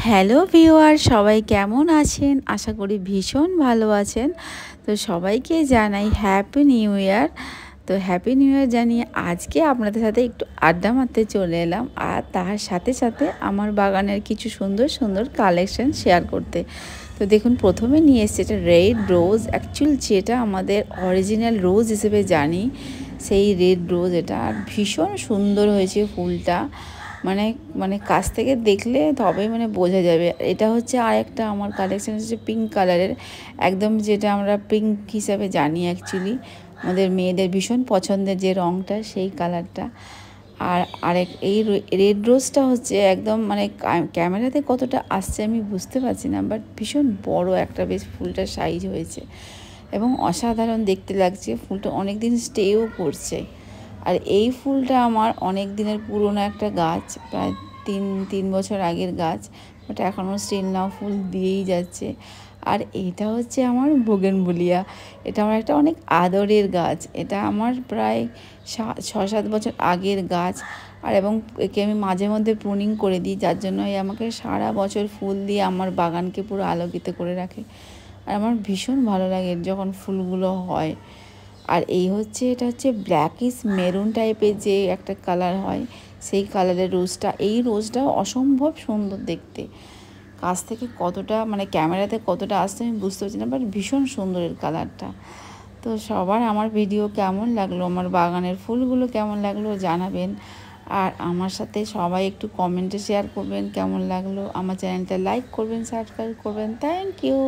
Hello viewer, সবাই কেমন আছেন? আশা করি ভীষণ ভালো আছেন। তো সবাইকে জানাই হ্যাপি নিউ ইয়ার। তো হ্যাপি নিউ ইয়ার জানিয়ে আজকে আপনাদের সাথে একটু আড্ডা মারতে চলে এলাম, আর তার সাথে সাথে আমার বাগানের কিছু সুন্দর সুন্দর কালেকশন শেয়ার করতে। তো দেখুন, প্রথমে নিয়ে এসেছে এটা রেড রোজ। অ্যাকচুয়াল যেটা আমাদের অরিজিনাল রোজ হিসেবে জানি, সেই রেড রোজ এটা। আর ভীষণ সুন্দর হয়েছে ফুলটা, মানে মানে কাছ থেকে দেখলে তবেই মানে বোঝা যাবে। এটা হচ্ছে আরেকটা আমার কালেকশন হচ্ছে পিঙ্ক কালারের, একদম যেটা আমরা পিঙ্ক হিসাবে জানি অ্যাকচুয়ালি, আমাদের মেয়েদের ভীষণ পছন্দের যে রঙটা, সেই কালারটা। আর আরেক এই রেড রোজটা হচ্ছে একদম মানে ক্যামেরাতে কতটা আসছে আমি বুঝতে পারছি না, বাট ভীষণ বড় একটা বেশ ফুলটার সাইজ হয়েছে এবং অসাধারণ দেখতে লাগছে। ফুলটা অনেক দিন স্টেও করছে। আর এই ফুলটা আমার অনেক দিনের পুরনো একটা গাছ, প্রায় তিন বছর আগের গাছ, বাট এখনও স্টিল নাও ফুল দিয়েই যাচ্ছে। আর এটা হচ্ছে আমার বোগেনভেলিয়া। এটা আমার একটা অনেক আদরের গাছ। এটা আমার প্রায় 6-7 বছর আগের গাছ। আর এবং একে আমি মাঝে মধ্যে প্রুনিং করে দিই, যার জন্য আমাকে সারা বছর ফুল দিয়ে আমার বাগানকে পুরো আলোকিত করে রাখে। আর আমার ভীষণ ভালো লাগে যখন ফুলগুলো হয়। আর এই হচ্ছে, এটা হচ্ছে ব্ল্যাকিশ মেরুন টাইপের যে একটা কালার হয়, সেই কালারের রোজটা। এই রোজটাও অসম্ভব সুন্দর দেখতে। কাছ থেকে কতটা মানে ক্যামেরাতে কতটা আসছে আমি বুঝতে পারছি না, বাট ভীষণ সুন্দর এর কালারটা। তো সবার আমার ভিডিও কেমন লাগলো, আমার বাগানের ফুলগুলো কেমন লাগলো জানাবেন। আর আমার সাথে সবাই একটু কমেন্টে শেয়ার করবেন কেমন লাগলো। আমার চ্যানেলটা লাইক করবেন, সাবস্ক্রাইব করবেন। Thank you.